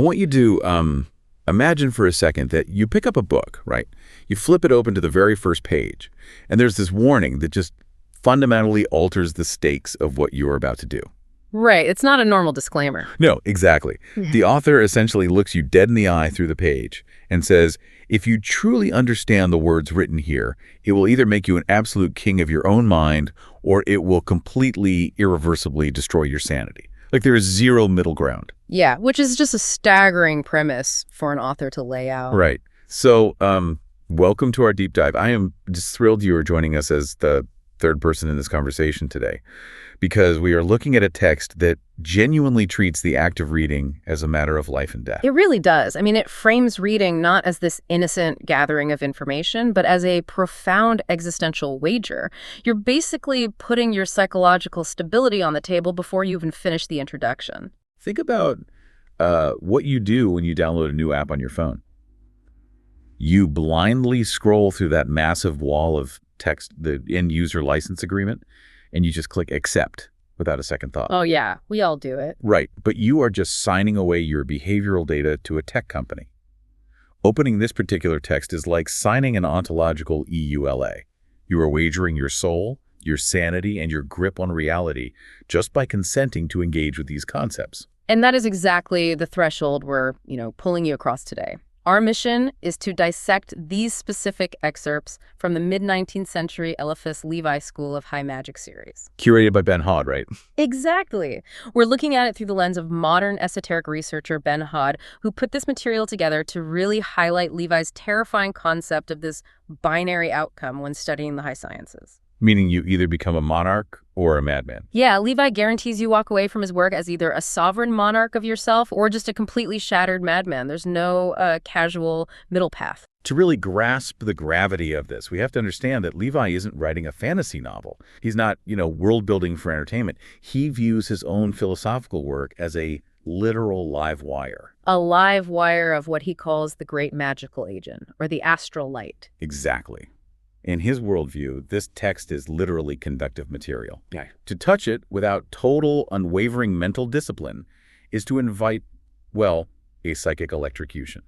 want you to imagine for a second that you pick up a book, right? You flip it open to the very first page, and there's this warning that just fundamentally alters the stakes of what you're about to do. Right. It's not a normal disclaimer. No, exactly. The author essentially looks you dead in the eye through the page and says, if you truly understand the words written here, it will either make you an absolute king of your own mind, or it will completely, irreversibly destroy your sanity. Like there is zero middle ground. Yeah, which is just a staggering premise for an author to lay out. Right. So welcome to our deep dive. I am just thrilled you are joining us as the third person in this conversation today, because we are looking at a text that genuinely treats the act of reading as a matter of life and death. It really does. I mean, it frames reading not as this innocent gathering of information, but as a profound existential wager. You're basically putting your psychological stability on the table before you even finish the introduction. Think about what you do when you download a new app on your phone. You blindly scroll through that massive wall of text, the end user license agreement, and you just click accept without a second thought. Oh, yeah. We all do it. Right. But you are just signing away your behavioral data to a tech company. Opening this particular text is like signing an ontological EULA. You are wagering your soul, your sanity, and your grip on reality just by consenting to engage with these concepts. And that is exactly the threshold we're, pulling you across today. Our mission is to dissect these specific excerpts from the mid-19th century Eliphas Levi School of High Magic series. Curated by Ben Hod, right? Exactly. We're looking at it through the lens of modern esoteric researcher Ben Hod, who put this material together to really highlight Levi's terrifying concept of this binary outcome when studying the high sciences. Meaning you either become a monarch or a madman. Yeah, Levi guarantees you walk away from his work as either a sovereign monarch of yourself or just a completely shattered madman. There's no casual middle path. To really grasp the gravity of this, we have to understand that Levi isn't writing a fantasy novel. He's not, world building for entertainment. He views his own philosophical work as a literal live wire. A live wire of what he calls the great magical agent, or the astral light. Exactly. In his worldview, this text is literally conductive material. Yeah. To touch it without total, unwavering mental discipline is to invite, a psychic electrocution.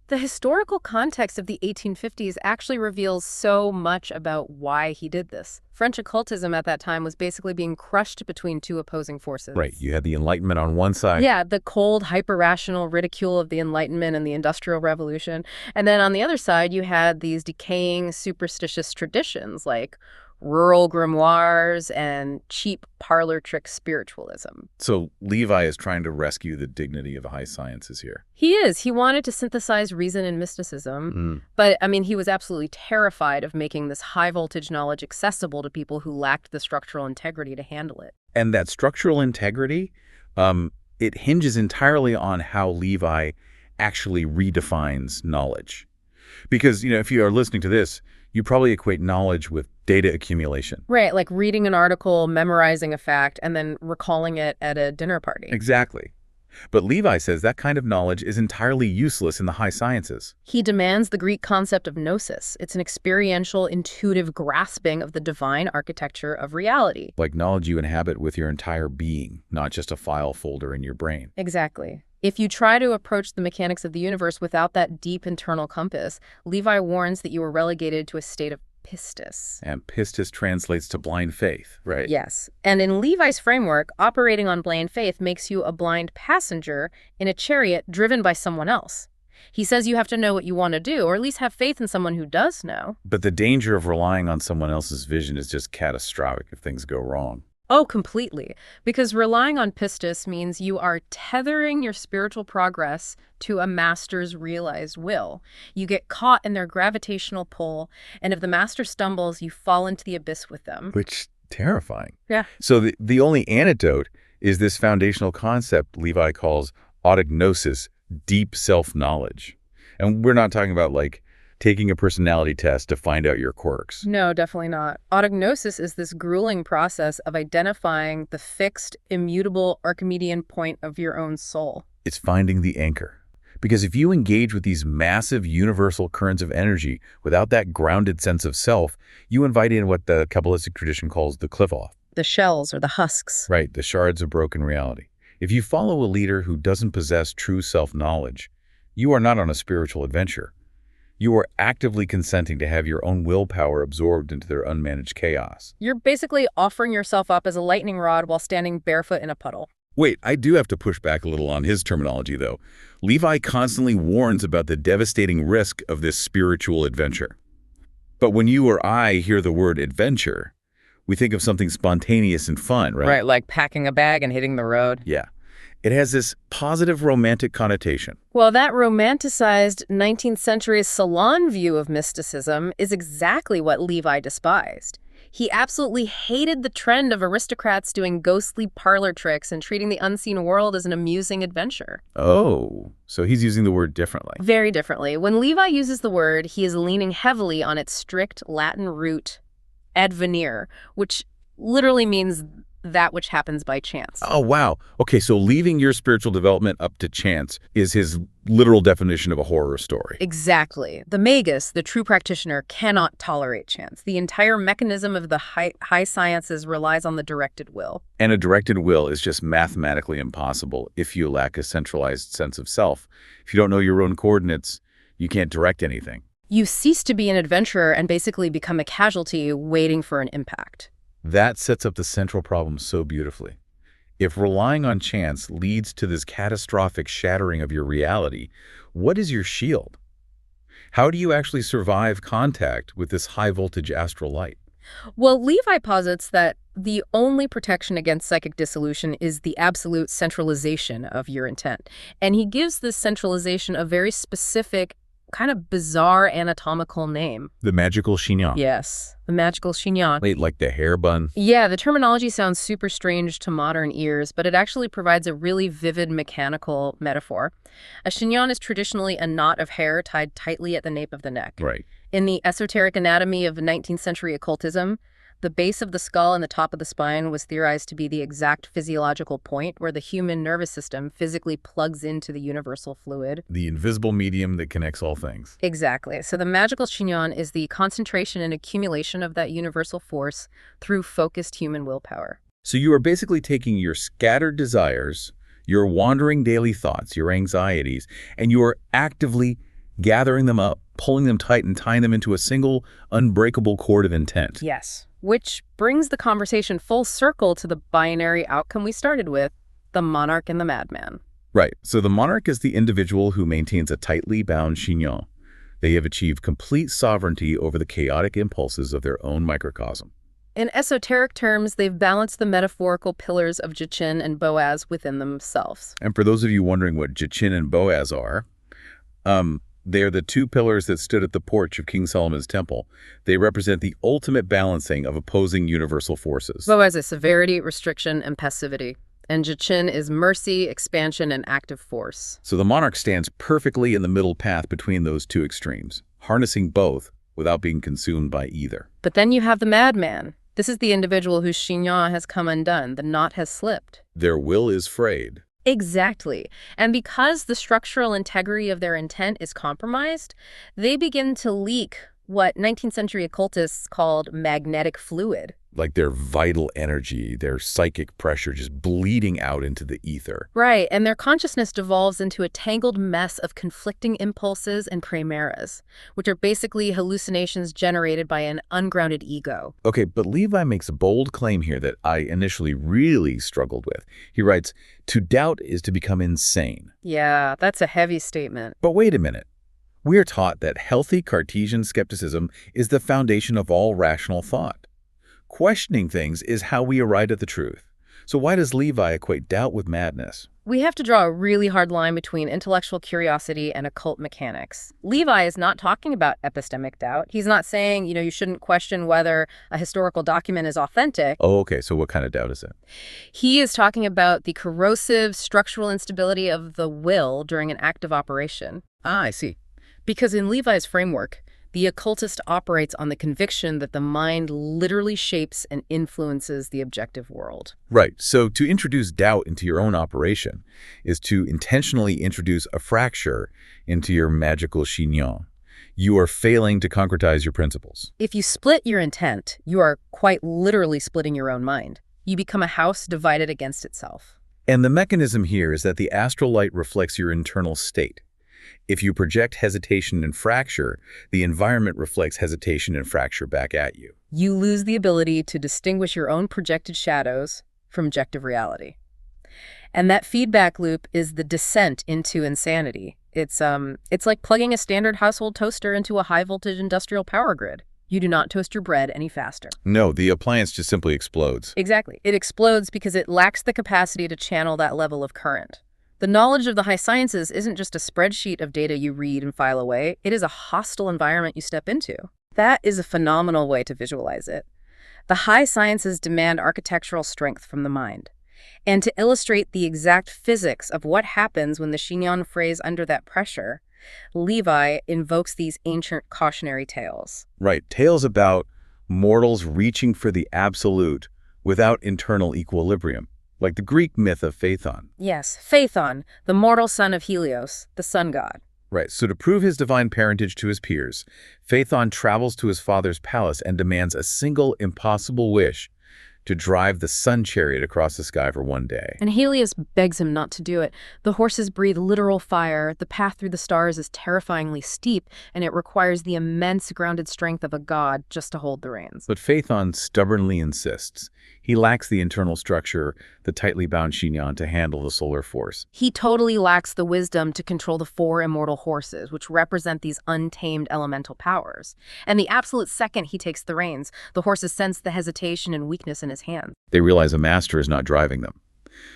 The historical context of the 1850s actually reveals so much about why he did this. French occultism at that time was basically being crushed between two opposing forces. Right. You had the Enlightenment on one side. Yeah, the cold, hyper-rational ridicule of the Enlightenment and the Industrial Revolution. And then on the other side, you had these decaying, superstitious traditions like rural grimoires and cheap parlor trick spiritualism. So Levi is trying to rescue the dignity of the high sciences here. He is. He wanted to synthesize reason and mysticism. But, he was absolutely terrified of making this high-voltage knowledge accessible to people who lacked the structural integrity to handle it. And that structural integrity, it hinges entirely on how Levi actually redefines knowledge. Because, if you are listening to this, you probably equate knowledge with data accumulation. Right, like reading an article, memorizing a fact, and then recalling it at a dinner party. Exactly. But Levi says that kind of knowledge is entirely useless in the high sciences. He demands the Greek concept of gnosis. It's an experiential, intuitive grasping of the divine architecture of reality. Like knowledge you inhabit with your entire being, not just a file folder in your brain. Exactly. If you try to approach the mechanics of the universe without that deep internal compass, Levi warns that you are relegated to a state of pistis. And pistis translates to blind faith, right? Yes. And in Levi's framework, operating on blind faith makes you a blind passenger in a chariot driven by someone else. He says you have to know what you want to do, or at least have faith in someone who does know. But the danger of relying on someone else's vision is just catastrophic if things go wrong. Oh, completely. Because relying on pistis means you are tethering your spiritual progress to a master's realized will. You get caught in their gravitational pull, and if the master stumbles, you fall into the abyss with them. Which, terrifying. Yeah. So the only antidote is this foundational concept Levi calls autognosis, deep self-knowledge. And we're not talking about taking a personality test to find out your quirks. No, definitely not. Autognosis is this grueling process of identifying the fixed, immutable Archimedean point of your own soul. It's finding the anchor. Because if you engage with these massive universal currents of energy without that grounded sense of self, you invite in what the Kabbalistic tradition calls the cliff-off. The shells or the husks. Right, the shards of broken reality. If you follow a leader who doesn't possess true self-knowledge, you are not on a spiritual adventure. You are actively consenting to have your own willpower absorbed into their unmanaged chaos. You're basically offering yourself up as a lightning rod while standing barefoot in a puddle. Wait, I do have to push back a little on his terminology, though. Levi constantly warns about the devastating risk of this spiritual adventure. But when you or I hear the word adventure, we think of something spontaneous and fun, right? Right, like packing a bag and hitting the road. Yeah. It has this positive romantic connotation. Well, that romanticized 19th century salon view of mysticism is exactly what Levi despised. He absolutely hated the trend of aristocrats doing ghostly parlor tricks and treating the unseen world as an amusing adventure. Oh, so he's using the word differently. Very differently. When Levi uses the word, he is leaning heavily on its strict Latin root, advenire, which literally means that which happens by chance. Oh, wow. Okay, so leaving your spiritual development up to chance is his literal definition of a horror story. Exactly. The magus, the true practitioner, cannot tolerate chance. The entire mechanism of the high sciences relies on the directed will. And a directed will is just mathematically impossible if you lack a centralized sense of self. If you don't know your own coordinates, you can't direct anything. You cease to be an adventurer and basically become a casualty waiting for an impact. That sets up the central problem so beautifully. If relying on chance leads to this catastrophic shattering of your reality, what is your shield? How do you actually survive contact with this high-voltage astral light? Well, Levi posits that the only protection against psychic dissolution is the absolute centralization of your intent. And he gives this centralization a very specific, kind of bizarre anatomical name. The magical chignon. Yes, the magical chignon. Wait, like the hair bun? Yeah, the terminology sounds super strange to modern ears, but it actually provides a really vivid mechanical metaphor. A chignon is traditionally a knot of hair tied tightly at the nape of the neck. Right. In the esoteric anatomy of 19th century occultism, the base of the skull and the top of the spine was theorized to be the exact physiological point where the human nervous system physically plugs into the universal fluid. The invisible medium that connects all things. Exactly. So the magical chignon is the concentration and accumulation of that universal force through focused human willpower. So you are basically taking your scattered desires, your wandering daily thoughts, your anxieties, and you are actively gathering them up, pulling them tight and tying them into a single unbreakable cord of intent. Yes. Which brings the conversation full circle to the binary outcome we started with, the monarch and the madman. Right. So the monarch is the individual who maintains a tightly bound chignon. They have achieved complete sovereignty over the chaotic impulses of their own microcosm. In esoteric terms, they've balanced the metaphorical pillars of Jachin and Boaz within themselves. And for those of you wondering what Jachin and Boaz are, they are the two pillars that stood at the porch of King Solomon's temple. They represent the ultimate balancing of opposing universal forces. Boaz is severity, restriction, and passivity. And Jachin is mercy, expansion, and active force. So the monarch stands perfectly in the middle path between those two extremes, harnessing both without being consumed by either. But then you have the madman. This is the individual whose chignon has come undone. The knot has slipped. Their will is frayed. Exactly. And because the structural integrity of their intent is compromised, they begin to leak what 19th century occultists called magnetic fluid. Like their vital energy, their psychic pressure just bleeding out into the ether. Right, and their consciousness devolves into a tangled mess of conflicting impulses and chimeras, which are basically hallucinations generated by an ungrounded ego. Okay, but Levi makes a bold claim here that I initially really struggled with. He writes, "To doubt is to become insane." Yeah, that's a heavy statement. But wait a minute. We are taught that healthy Cartesian skepticism is the foundation of all rational thought. Questioning things is how we arrive at the truth. So why does Levi equate doubt with madness? We have to draw a really hard line between intellectual curiosity and occult mechanics. Levi is not talking about epistemic doubt. He's not saying, you shouldn't question whether a historical document is authentic. Oh, okay. So what kind of doubt is it? He is talking about the corrosive structural instability of the will during an active operation. Ah, I see. Because in Levi's framework, the occultist operates on the conviction that the mind literally shapes and influences the objective world. Right. So to introduce doubt into your own operation is to intentionally introduce a fracture into your magical chignon. You are failing to concretize your principles. If you split your intent, you are quite literally splitting your own mind. You become a house divided against itself. And the mechanism here is that the astral light reflects your internal state. If you project hesitation and fracture, the environment reflects hesitation and fracture back at you. You lose the ability to distinguish your own projected shadows from objective reality. And that feedback loop is the descent into insanity. It's like plugging a standard household toaster into a high-voltage industrial power grid. You do not toast your bread any faster. No, the appliance just simply explodes. Exactly. It explodes because it lacks the capacity to channel that level of current. The knowledge of the high sciences isn't just a spreadsheet of data you read and file away. It is a hostile environment you step into. That is a phenomenal way to visualize it. The high sciences demand architectural strength from the mind. And to illustrate the exact physics of what happens when the Xinyan frays under that pressure, Levi invokes these ancient cautionary tales. Right, tales about mortals reaching for the absolute without internal equilibrium, like the Greek myth of Phaethon. Yes, Phaethon, the mortal son of Helios, the sun god. Right, so to prove his divine parentage to his peers, Phaethon travels to his father's palace and demands a single impossible wish: to drive the sun chariot across the sky for one day. And Helios begs him not to do it. The horses breathe literal fire, the path through the stars is terrifyingly steep, and it requires the immense grounded strength of a god just to hold the reins. But Phaethon stubbornly insists. He lacks the internal structure, the tightly bound Xinyan, to handle the solar force. He totally lacks the wisdom to control the four immortal horses, which represent these untamed elemental powers. And the absolute second he takes the reins, the horses sense the hesitation and weakness in his hands. They realize a master is not driving them.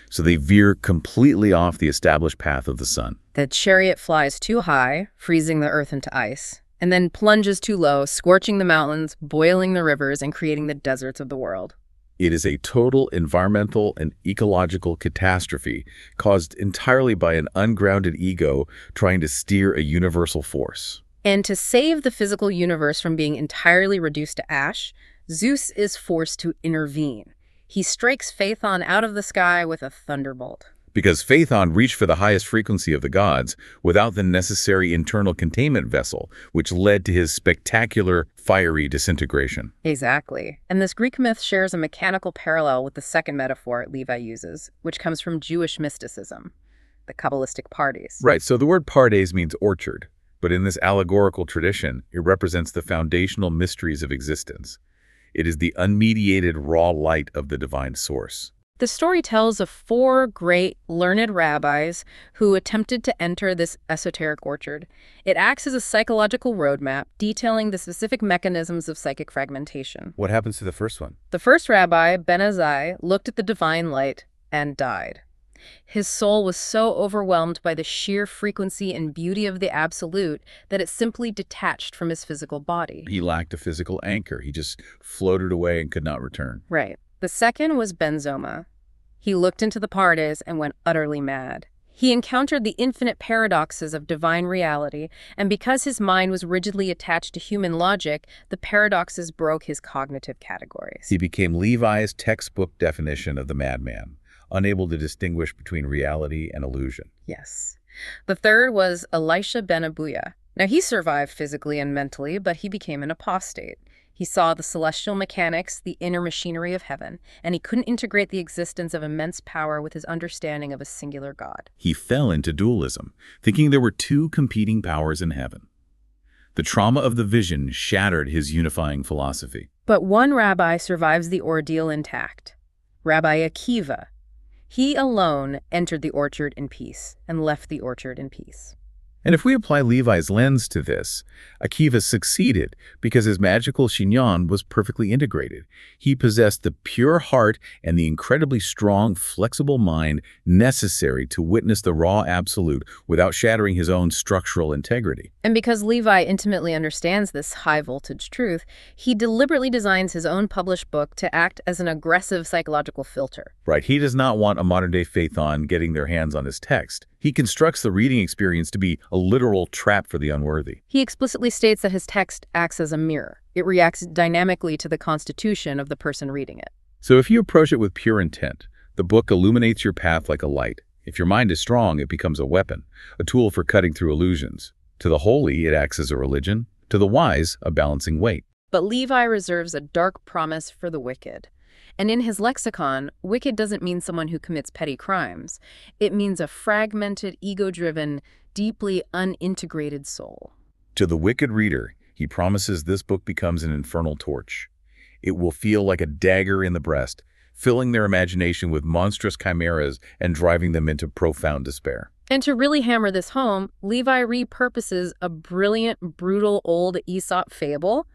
So they veer completely off the established path of the sun. The chariot flies too high, freezing the earth into ice, and then plunges too low, scorching the mountains, boiling the rivers, and creating the deserts of the world. It is a total environmental and ecological catastrophe caused entirely by an ungrounded ego trying to steer a universal force. And to save the physical universe from being entirely reduced to ash, Zeus is forced to intervene. He strikes Phaethon out of the sky with a thunderbolt. Because Phaethon reached for the highest frequency of the gods without the necessary internal containment vessel, which led to his spectacular, fiery disintegration. Exactly. And this Greek myth shares a mechanical parallel with the second metaphor Levi uses, which comes from Jewish mysticism, the Kabbalistic pardes. Right, so the word pardes means orchard, but in this allegorical tradition, it represents the foundational mysteries of existence. It is the unmediated raw light of the divine source. The story tells of four great, learned rabbis who attempted to enter this esoteric orchard. It acts as a psychological roadmap, detailing the specific mechanisms of psychic fragmentation. What happens to the first one? The first rabbi, Ben Azai, looked at the divine light and died. His soul was so overwhelmed by the sheer frequency and beauty of the absolute that it simply detached from his physical body. He lacked a physical anchor. He just floated away and could not return. Right. The second was Ben Zoma. He looked into the pardes and went utterly mad. He encountered the infinite paradoxes of divine reality, and because his mind was rigidly attached to human logic, the paradoxes broke his cognitive categories. He became Levi's textbook definition of the madman, unable to distinguish between reality and illusion. Yes. The third was Elisha ben Abuya. Now, he survived physically and mentally, but he became an apostate. He saw the celestial mechanics, the inner machinery of heaven, and he couldn't integrate the existence of immense power with his understanding of a singular God. He fell into dualism, thinking there were two competing powers in heaven. The trauma of the vision shattered his unifying philosophy. But one rabbi survives the ordeal intact, Rabbi Akiva. He alone entered the orchard in peace and left the orchard in peace. And if we apply Levi's lens to this, Akiva succeeded because his magical Xinyan was perfectly integrated. He possessed the pure heart and the incredibly strong, flexible mind necessary to witness the raw absolute without shattering his own structural integrity. And because Levi intimately understands this high-voltage truth, he deliberately designs his own published book to act as an aggressive psychological filter. Right, he does not want a modern-day Phaethon getting their hands on his text. He constructs the reading experience to be a literal trap for the unworthy. He explicitly states that his text acts as a mirror. It reacts dynamically to the constitution of the person reading it. So if you approach it with pure intent, the book illuminates your path like a light. If your mind is strong, it becomes a weapon, a tool for cutting through illusions. To the holy, it acts as a religion. To the wise, a balancing weight. But Levi reserves a dark promise for the wicked. And in his lexicon, wicked doesn't mean someone who commits petty crimes. It means a fragmented, ego-driven, deeply unintegrated soul. To the wicked reader, he promises this book becomes an infernal torch. It will feel like a dagger in the breast, filling their imagination with monstrous chimeras and driving them into profound despair. And to really hammer this home, Levi repurposes a brilliant, brutal old Aesop fable,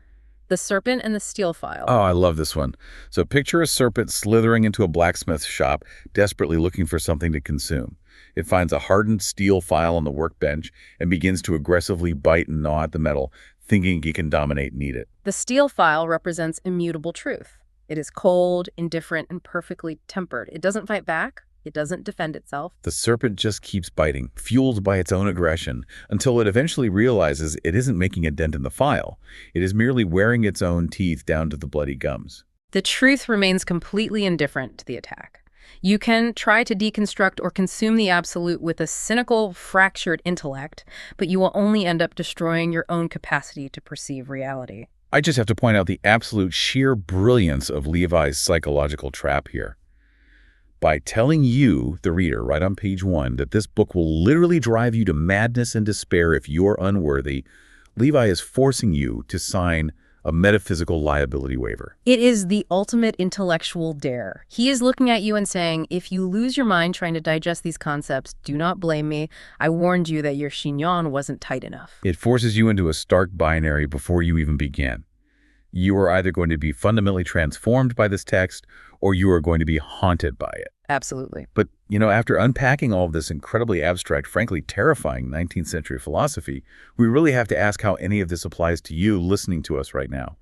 The Serpent and the Steel File. Oh, I love this one. So picture a serpent slithering into a blacksmith's shop, desperately looking for something to consume. It finds a hardened steel file on the workbench and begins to aggressively bite and gnaw at the metal, thinking he can dominate and eat it. The steel file represents immutable truth. It is cold, indifferent, and perfectly tempered. It doesn't fight back. It doesn't defend itself. The serpent just keeps biting, fueled by its own aggression, until it eventually realizes it isn't making a dent in the file. It is merely wearing its own teeth down to the bloody gums. The truth remains completely indifferent to the attack. You can try to deconstruct or consume the absolute with a cynical, fractured intellect, but you will only end up destroying your own capacity to perceive reality. I just have to point out the absolute sheer brilliance of Levi's psychological trap here. By telling you, the reader, right on page 1, that this book will literally drive you to madness and despair if you're unworthy, Levi is forcing you to sign a metaphysical liability waiver. It is the ultimate intellectual dare. He is looking at you and saying, if you lose your mind trying to digest these concepts, do not blame me. I warned you that your chignon wasn't tight enough. It forces you into a stark binary before you even begin. You are either going to be fundamentally transformed by this text, or you are going to be haunted by it. Absolutely. But, after unpacking all of this incredibly abstract, frankly terrifying 19th century philosophy, we really have to ask how any of this applies to you listening to us right now.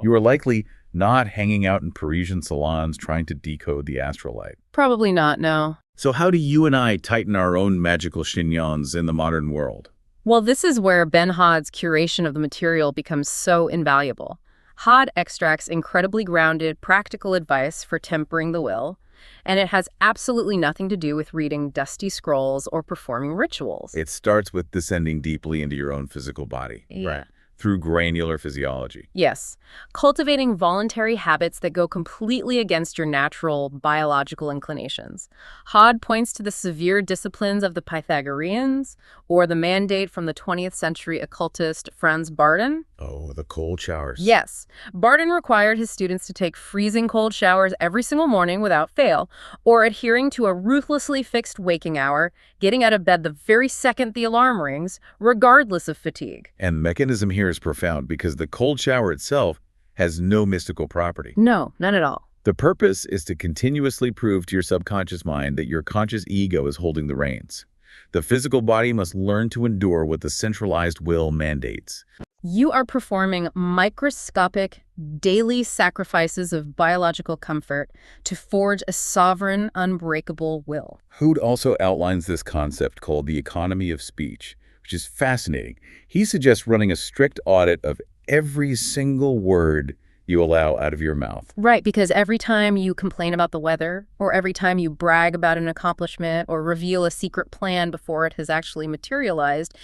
You are likely not hanging out in Parisian salons trying to decode the astrolight. Probably not, no. So how do you and I tighten our own magical chignons in the modern world? Well, this is where Ben Hod's curation of the material becomes so invaluable. Hod extracts incredibly grounded, practical advice for tempering the will, and it has absolutely nothing to do with reading dusty scrolls or performing rituals. It starts with descending deeply into your own physical body. Yeah. Right. Through granular physiology. Yes. Cultivating voluntary habits that go completely against your natural biological inclinations. Hod points to the severe disciplines of the Pythagoreans, or the mandate from the 20th century occultist Franz Bardon. Oh, the cold showers. Yes. Bardon required his students to take freezing cold showers every single morning without fail, or adhering to a ruthlessly fixed waking hour, getting out of bed the very second the alarm rings, regardless of fatigue. And the mechanism here is profound because the cold shower itself has no mystical property. No, none at all. The purpose is to continuously prove to your subconscious mind that your conscious ego is holding the reins. The physical body must learn to endure what the centralized will mandates. You are performing microscopic, daily sacrifices of biological comfort to forge a sovereign, unbreakable will. Hood also outlines this concept called the economy of speech, which is fascinating. He suggests running a strict audit of every single word you allow out of your mouth. Right, because every time you complain about the weather, or every time you brag about an accomplishment, or reveal a secret plan before it has actually materialized,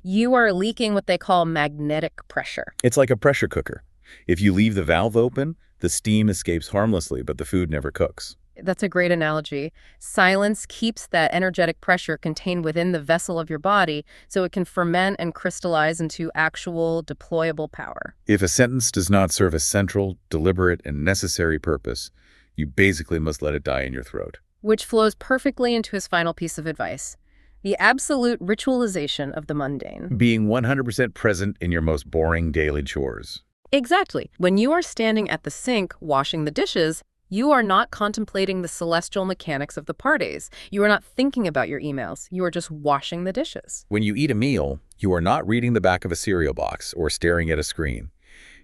you are leaking what they call magnetic pressure. It's like a pressure cooker. If you leave the valve open, the steam escapes harmlessly, but the food never cooks. That's a great analogy. Silence keeps that energetic pressure contained within the vessel of your body so it can ferment and crystallize into actual deployable power. If a sentence does not serve a central, deliberate, and necessary purpose, you basically must let it die in your throat. Which flows perfectly into his final piece of advice. The absolute ritualization of the mundane. Being 100% present in your most boring daily chores. Exactly. When you are standing at the sink washing the dishes, you are not contemplating the celestial mechanics of the parties. You are not thinking about your emails. You are just washing the dishes. When you eat a meal, you are not reading the back of a cereal box or staring at a screen.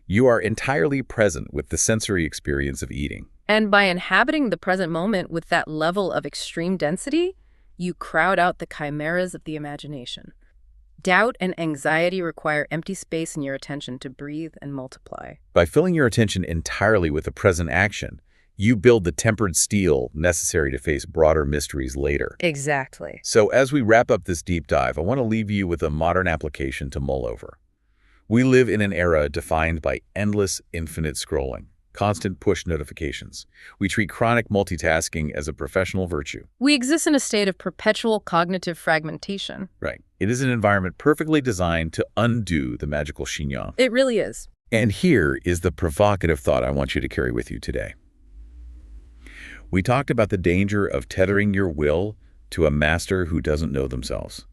You are entirely present with the sensory experience of eating. And by inhabiting the present moment with that level of extreme density, you crowd out the chimeras of the imagination. Doubt and anxiety require empty space in your attention to breathe and multiply. By filling your attention entirely with the present action, you build the tempered steel necessary to face broader mysteries later. Exactly. So as we wrap up this deep dive, I want to leave you with a modern application to mull over. We live in an era defined by endless, infinite scrolling. constant push notifications. We treat chronic multitasking as a professional virtue. We exist in a state of perpetual cognitive fragmentation. Right. It is an environment perfectly designed to undo the magical chignon. It really is. And here is the provocative thought I want you to carry with you today. We talked about the danger of tethering your will to a master who doesn't know themselves.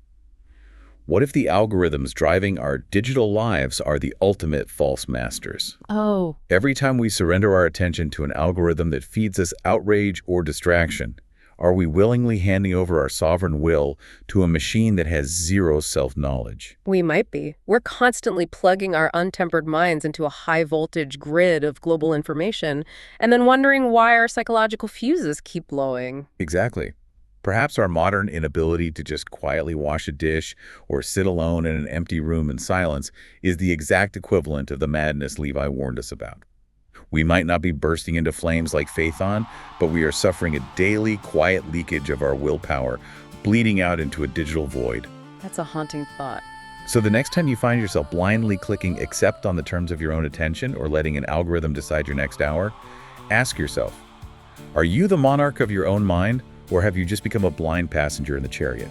What if the algorithms driving our digital lives are the ultimate false masters? Oh. Every time we surrender our attention to an algorithm that feeds us outrage or distraction, are we willingly handing over our sovereign will to a machine that has zero self-knowledge? We might be. We're constantly plugging our untempered minds into a high-voltage grid of global information and then wondering why our psychological fuses keep blowing. Exactly. Perhaps our modern inability to just quietly wash a dish or sit alone in an empty room in silence is the exact equivalent of the madness Levi warned us about. We might not be bursting into flames like Phaethon, but we are suffering a daily, quiet leakage of our willpower, bleeding out into a digital void. That's a haunting thought. So the next time you find yourself blindly clicking accept on the terms of your own attention or letting an algorithm decide your next hour, ask yourself, are you the monarch of your own mind, or have you just become a blind passenger in the chariot?